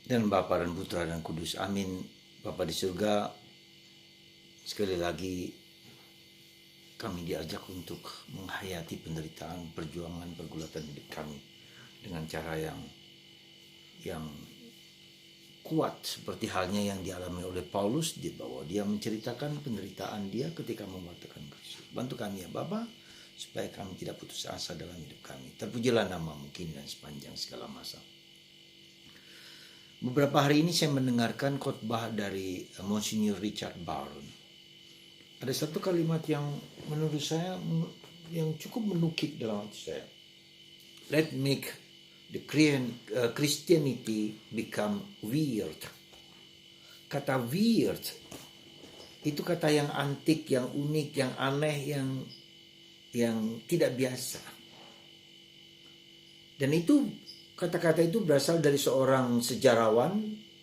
Dan Bapa dan Putra dan Kudus. Amin. Bapa di surga, sekali lagi kami diajak untuk menghayati penderitaan, perjuangan, pergulatan hidup kami dengan cara yang kuat, seperti halnya yang dialami oleh Paulus, bahwa dia menceritakan penderitaan dia ketika memwartakan Kristus. Bantu kami ya Bapa, supaya kami tidak putus asa dalam hidup kami. Terpujilah namamu kini dan sepanjang segala masa. Beberapa hari ini saya mendengarkan khotbah dari Monsignor Richard Barron. Ada satu kalimat yang menurut saya yang cukup menukik dalam hati saya. Let make the Christianity become weird. Kata weird itu kata yang antik, yang unik, yang aneh, yang tidak biasa. Dan itu kata-kata itu berasal dari seorang sejarawan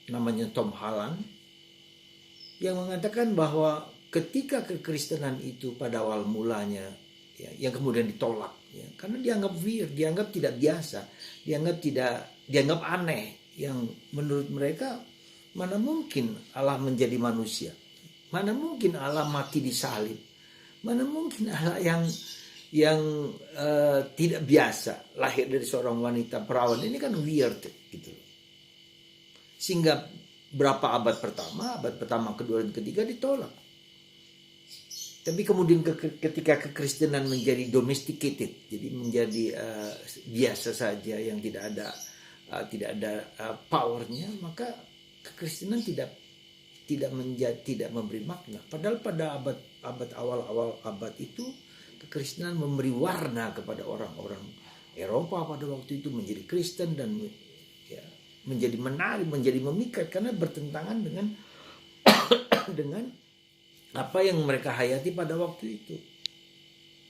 namanya Tom Holland yang mengatakan bahwa ketika kekristenan itu pada awal mulanya yang kemudian ditolak karena dianggap weird, dianggap tidak biasa, dianggap aneh, yang menurut mereka mana mungkin Allah menjadi manusia, mana mungkin Allah mati di salib, mana mungkin Allah yang tidak biasa lahir dari seorang wanita perawan, ini kan weird gitu. Sehingga berapa abad pertama, kedua dan ketiga ditolak. Tapi kemudian ketika kekristenan menjadi domesticated, jadi menjadi biasa saja yang tidak ada powernya, maka kekristenan tidak memberi makna. Padahal pada abad awal abad itu kekristenan memberi warna kepada orang-orang Eropa pada waktu itu menjadi Kristen, dan menjadi menarik, menjadi memikat karena bertentangan dengan apa yang mereka hayati pada waktu itu,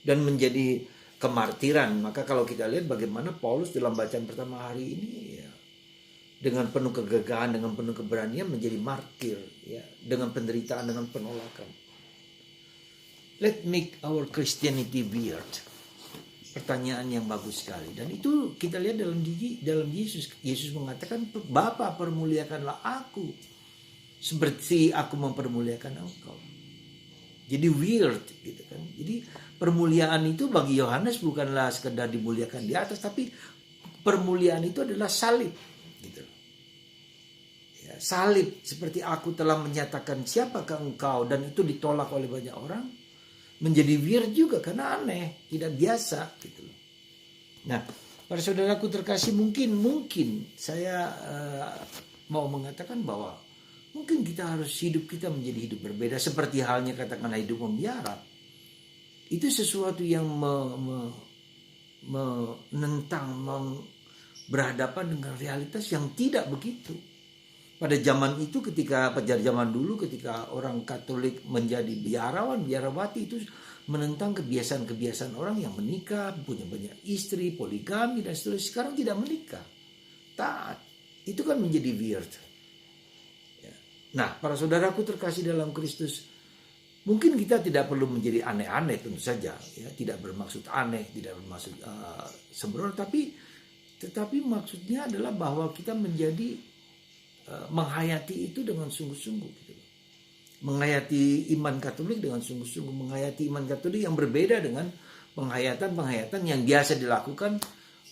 dan menjadi kemartiran. Maka kalau kita lihat bagaimana Paulus dalam bacaan pertama hari ini dengan penuh kegagahan, dengan penuh keberanian menjadi martir dengan penderitaan, dengan penolakan. Let make our Christianity weird. Pertanyaan yang bagus sekali. Dan itu kita lihat dalam Yesus. Yesus mengatakan, Bapa permuliakanlah aku seperti aku mempermuliakan engkau. Jadi weird gitu kan. Jadi permuliaan itu bagi Yohanes bukanlah sekedar dimuliakan di atas, tapi permuliaan itu adalah salib gitu. Salib, seperti aku telah menyatakan siapakah engkau, dan itu ditolak oleh banyak orang, menjadi weird juga karena aneh, tidak biasa gitu. Nah, para saudaraku terkasih, mungkin saya mau mengatakan bahwa mungkin hidup kita menjadi hidup berbeda, seperti halnya katakanlah hidup membiara. Itu sesuatu yang menentang, berhadapan dengan realitas yang tidak begitu. Pada zaman itu, pada zaman dulu ketika orang Katolik menjadi biarawati, itu menentang kebiasaan-kebiasaan orang yang menikah, punya banyak istri, poligami dan seterusnya. Sekarang tidak menikah, taat. Itu kan menjadi weird. Nah, para saudaraku terkasih dalam Kristus, mungkin kita tidak perlu menjadi aneh-aneh, tentu saja, tidak bermaksud aneh, tidak bermaksud sembrono, tetapi maksudnya adalah bahwa kita menjadi menghayati itu dengan sungguh-sungguh gitu. Menghayati iman Katolik dengan sungguh-sungguh, menghayati iman Katolik yang berbeda dengan penghayatan yang biasa dilakukan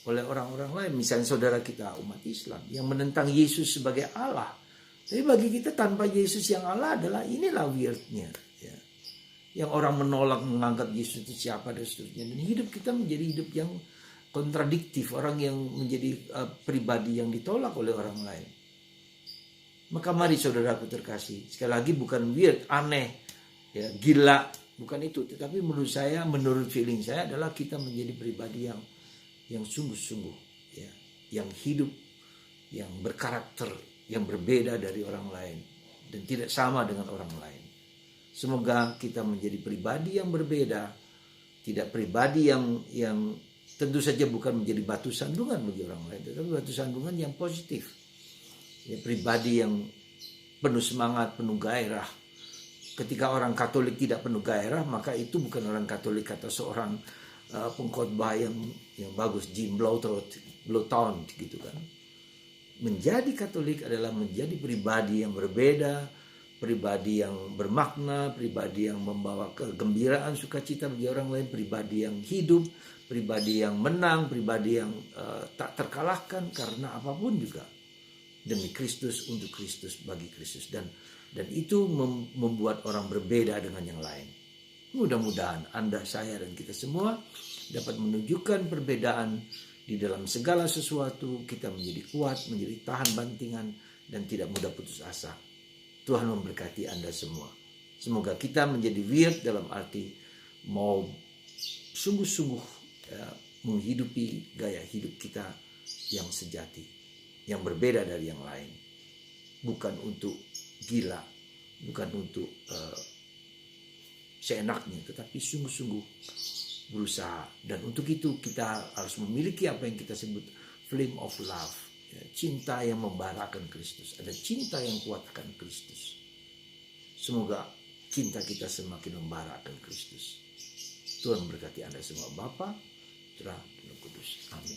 oleh orang-orang lain. Misalnya saudara kita umat Islam yang menentang Yesus sebagai Allah. Tapi bagi kita tanpa Yesus yang Allah adalah inilah weirdnya. Yang orang menolak menganggap Yesus itu siapa dan seterusnya. Dan hidup kita menjadi hidup yang kontradiktif. Orang yang menjadi pribadi yang ditolak oleh orang lain. Maka mari saudaraku terkasih, sekali lagi bukan weird, aneh, gila, bukan itu. Tetapi menurut feeling saya adalah kita menjadi pribadi yang sungguh-sungguh, yang hidup, yang berkarakter, yang berbeda dari orang lain dan tidak sama dengan orang lain. Semoga kita menjadi pribadi yang berbeda, tidak pribadi yang tentu saja bukan menjadi batu sandungan bagi orang lain, tetapi batu sandungan yang positif. Pribadi yang penuh semangat, penuh gairah. Ketika orang Katolik tidak penuh gairah, maka itu bukan orang Katolik, kata seorang pengkhotbah yang bagus, Jim Blowtown gitu kan. menjadi Katolik adalah menjadi pribadi yang berbeda, pribadi yang bermakna, pribadi yang membawa kegembiraan, sukacita bagi orang lain, pribadi yang hidup, pribadi yang menang, pribadi yang tak terkalahkan karena apapun juga, demi Kristus, untuk Kristus, bagi Kristus, dan itu membuat orang berbeda dengan yang lain. Mudah-mudahan Anda, saya, dan kita semua dapat menunjukkan perbedaan di dalam segala sesuatu. Kita menjadi kuat, menjadi tahan bantingan, dan tidak mudah putus asa. Tuhan memberkati Anda semua. Semoga kita menjadi weird dalam arti mau sungguh-sungguh menghidupi gaya hidup kita yang sejati, yang berbeda dari yang lain. Bukan untuk gila, bukan untuk seenaknya, tetapi sungguh-sungguh berusaha. Dan untuk itu kita harus memiliki apa yang kita sebut flame of love, cinta yang membarakan Kristus. Ada cinta yang kuatkan Kristus. Semoga cinta kita semakin membarakan Kristus. Tuhan memberkati Anda semua, Bapa, Putra, dan Roh Kudus. Amin.